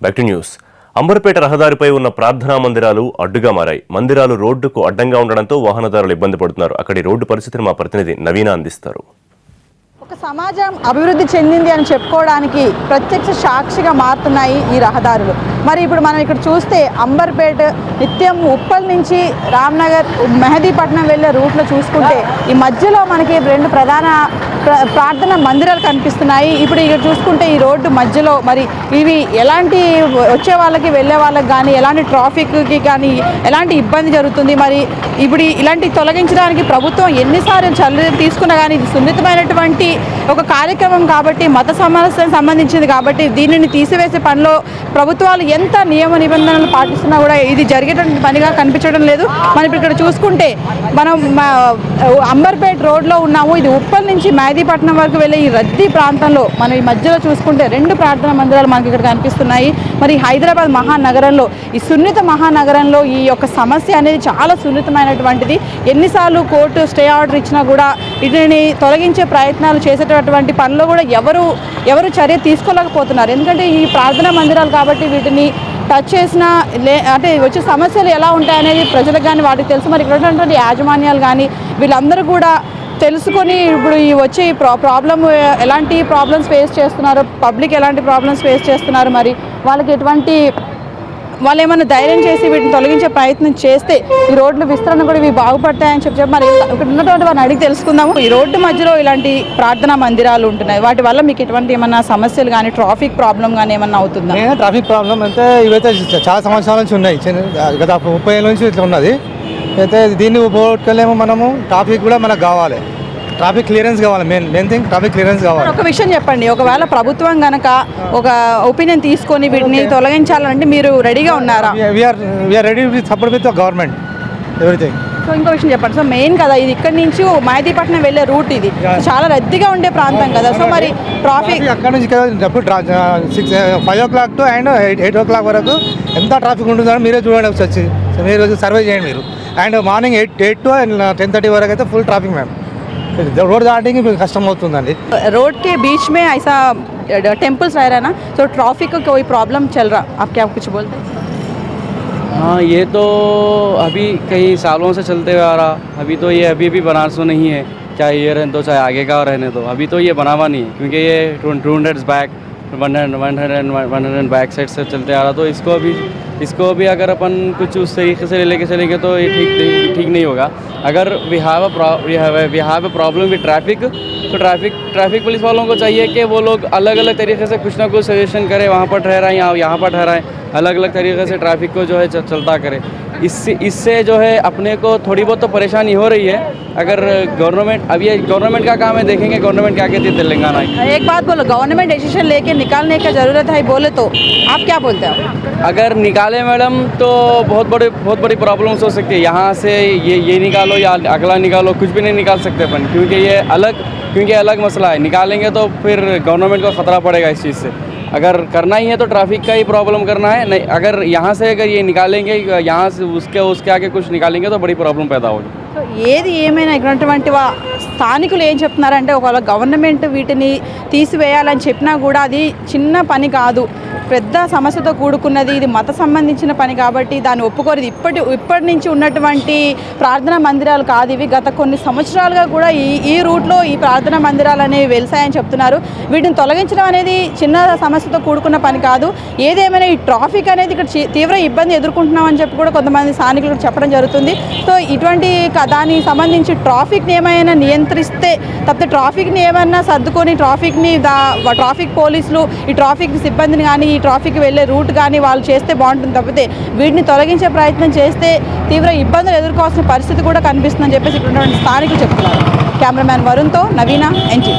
Back to news. Amberpet రహదారిపై ఉన్న ప్రార్థనా మందిరాలు అడ్డుగా మారాయి. మందిరాలు రోడ్డుకు అడ్డంగా ఉండడంతో వాహనదారులు ఇబ్బంది పడుతున్నారు. అక్కడి రోడ్డు పరిస్థితిని మా ప్రతినిధి నవీన అందిస్తారు. ఒక సమాజం అభివృద్ధి చెందింది అని చెప్పుకోవడానికి ప్రత్యక్ష సాక్షిగా మారుతున్నాయి ఈ రహదారులు. మరి ఇప్పుడు మనం ఇక్కడ చూస్తే అంబర్పేట నిత్యం ఉప్పల్ నుంచి రామ్నగర్ మెహదీపట్నం వెళ్ళే రూట్లో చూసుకుంటే ఈ మధ్యలో మనకి రెండు ప్రధాన ప్రార్థన మందిరాలు కనిపిస్తున్నాయి. ఇప్పుడు ఇక్కడ చూసుకుంటే ఈ రోడ్డు మధ్యలో మరి ఇవి ఎలాంటి వచ్చే వాళ్ళకి వెళ్ళే వాళ్ళకి కానీ ఎలాంటి ట్రాఫిక్కి కానీ ఎలాంటి ఇబ్బంది జరుగుతుంది. మరి ఇప్పుడు ఇలాంటి తొలగించడానికి ప్రభుత్వం ఎన్నిసార్లు చర్యలు తీసుకున్నా కానీ ఇది సున్నితమైనటువంటి ఒక కార్యక్రమం కాబట్టి మత సమస్యకు సంబంధించింది కాబట్టి దీనిని తీసివేసే పనిలో ప్రభుత్వాలు ఎంత నియమ నిబంధనలు పాటిస్తున్నా కూడా ఇది జరిగేటువంటి పనిగా కనిపించడం లేదు. మనం ఇక్కడ చూసుకుంటే మనం అంబర్పేట రోడ్లో ఉన్నాము. ఇది ఉప్పల్ నుంచి మెహదీపట్నం వరకు వెళ్ళే ఈ రద్దీ ప్రాంతంలో మనం ఈ మధ్యలో చూసుకుంటే రెండు ప్రార్థనా మందిరాలు మనకి ఇక్కడ కనిపిస్తున్నాయి. మరి హైదరాబాద్ మహానగరంలో ఈ సున్నిత మహానగరంలో ఈ యొక్క సమస్య అనేది చాలా సున్నితమైనటువంటిది. ఎన్నిసార్లు కోర్టు స్టే ఆర్డర్ ఇచ్చినా కూడా వీటిని తొలగించే ప్రయత్నాలు చేసేటటువంటి పనిలో కూడా ఎవరు చర్య తీసుకోలేకపోతున్నారు. ఎందుకంటే ఈ ప్రార్థనా మందిరాలు కాబట్టి వీటిని టచ్ చేసిన అంటే వచ్చే సమస్యలు ఎలా ఉంటాయనేది ప్రజలకు కానీ వాటికి తెలుసు. మరి ఇక్కడ ఉన్నటువంటి యాజమాన్యాలు కానీ వీళ్ళందరూ కూడా తెలుసుకొని ఇప్పుడు ఈ వచ్చే ఎలాంటి ప్రాబ్లమ్స్ ఫేస్ చేస్తున్నారు, పబ్లిక్ ఎలాంటి ప్రాబ్లమ్స్ ఫేస్ చేస్తున్నారు, మరి వాళ్ళకి ఎటువంటి వాళ్ళు ఏమైనా ధైర్యం చేసి వీటిని తొలగించే ప్రయత్నం చేస్తే ఈ రోడ్ల విస్తరణ కూడా ఇవి బాగుపడతాయని చెప్పి మరి ఇక్కడ ఉన్నటువంటి వారిని అడిగి తెలుసుకుందాము. ఈ రోడ్డు మధ్యలో ఇలాంటి ప్రార్థనా మందిరాలు ఉంటున్నాయి, వాటి వల్ల మీకు ఎటువంటి ఏమన్నా సమస్యలు కానీ ట్రాఫిక్ ప్రాబ్లం కానీ ఏమన్నా అవుతుందా? ట్రాఫిక్ ప్రాబ్లం అయితే ఇవైతే చాలా సంవత్సరాల నుంచి ఉన్నాయి, గత 30 ఏళ్ళ నుంచి ఇట్లా ఉన్నది. అయితే దీన్ని పోగొట్టుకోలేమో మనము. ట్రాఫిక్ కూడా మనకు కావాలి, ట్రాఫిక్ క్లియరెన్స్ కావాలి. మెయిన్ థింగ్ ట్రాఫిక్ క్లియరెన్స్ కావాలి. ఒక విషయం చెప్పండి, ఒకవేళ ప్రభుత్వం కనుక ఒక ఒపీనియన్ తీసుకొని వీటిని తొలగించాలంటే మీరు రెడీగా ఉన్నారా? We are ready with support with government everything. So ఇంకో విషయం చెప్పండి, సో మెయిన్ కదా ఇది ఇక్కడ నుంచి మెహదీపట్నం వెళ్ళే రూట్, ఇది చాలా రద్దీగా ఉండే ప్రాంతం కదా. సో మరి ట్రాఫిక్ అక్కడ నుంచి 5 o'clock టు అండ్ 8 o'clock వరకు ఎంత ట్రాఫిక్ ఉంటుందని మీరే చూడండి వచ్చి. మీరు సర్వే చేయండి మీరు. అండ్ మార్నింగ్ 8 to 10:30 వరకు అయితే ఫుల్ ట్రాఫిక్ मैम. रोड जाने की कष्टम होती. रोड के बीच में ऐसा टेम्पल्स रह रहा है ना, तो ट्रैफिक का कोई प्रॉब्लम चल रहा, आप क्या कुछ बोलते हैं? हाँ, ये तो अभी कई सालों से चलते हुए आ रहा. अभी तो ये अभी बनारस में नहीं है, चाहे ये रहने दो चाहे आगे का रहने दो. अभी तो ये बना हुआ नहीं है क्योंकि ये 200 बैक 100 बैक साइड से चलते आ रहा. तो इसको भी अगर अपन कुछ उस तरीके से लेके चलेंगे तो ये ठीक नहीं होगा. अगर we have a problem with traffic, तो ट्रैफिक पुलिस वालों को चाहिए कि वो लोग अलग अलग तरीके से कुछ ना कुछ सजेशन करें, वहाँ पर ठहराएं या यहाँ पर ठहराएं, अलग अलग तरीके से ट्रैफिक को जो है चलता करें. इससे जो है अपने को थोड़ी बहुत तो परेशानी हो रही है. अगर गवर्नमेंट का काम है, देखेंगे गवर्नमेंट क्या कहती है तेलंगाना. एक बात बोलो, गवर्नमेंट डिसीजन लेके निकालने का ज़रूरत है बोले तो आप क्या बोलते हो? अगर निकाले मैडम तो बहुत बड़ी प्रॉब्लम्स हो सकती है. यहाँ से ये निकालो या अगला निकालो, कुछ भी नहीं निकाल सकते अपन, क्योंकि अलग मसला है. निकालेंगे तो फिर गवर्नमेंट को ख़तरा पड़ेगा इस चीज़ से. अगर करना ही है तो ट्रैफिक का ही प्रॉब्लम करना है. नहीं, अगर यहाँ से ये निकालेंगे, यहाँ से उसके आगे कुछ निकालेंगे तो बड़ी प्रॉब्लम पैदा होगी. సో ఏది ఏమైనా ఇటువంటి స్థానికులు ఏం చెప్తున్నారంటే ఒకవేళ గవర్నమెంట్ వీటిని తీసివేయాలని చెప్పినా కూడా అది చిన్న పని కాదు, పెద్ద సమస్యతో కూడుకున్నది. ఇది మత సంబంధించిన పని కాబట్టి దాన్ని ఒప్పుకోరు. ఇప్పటి నుంచి ఉన్నటువంటి ప్రార్థనా మందిరాలు కాదు ఇవి. గత కొన్ని సంవత్సరాలుగా కూడా ఈ రూట్లో ఈ ప్రార్థనా మందిరాలు అనేవి వెలిసాయని చెప్తున్నారు. వీటిని తొలగించడం అనేది చిన్న సమస్యతో కూడుకున్న పని కాదు. ఏదేమైనా ఈ ట్రాఫిక్ అనేది ఇక్కడ తీవ్ర ఇబ్బంది ఎదుర్కొంటున్నామని చెప్పి కూడా కొంతమంది స్థానికులు చెప్పడం జరుగుతుంది. సో ఇటువంటి దానికి సంబంధించి ట్రాఫిక్ని ఏమైనా నియంత్రిస్తే తప్పితే ట్రాఫిక్ని ఏమైనా సర్దుకొని ట్రాఫిక్ పోలీసులు ఈ ట్రాఫిక్ సిబ్బందిని కానీ ఈ ట్రాఫిక్ వెళ్ళే రూట్ కానీ వాళ్ళు చేస్తే బాగుంటుంది. తప్పితే వీటిని తొలగించే ప్రయత్నం చేస్తే తీవ్ర ఇబ్బందులు ఎదుర్కోవాల్సిన పరిస్థితి కూడా కనిపిస్తుందని చెప్పేసి ఇక్కడ స్థానికులు చెప్తున్నారు. కెమెరామ్యాన్ వరుణ్తో నవీన, NG.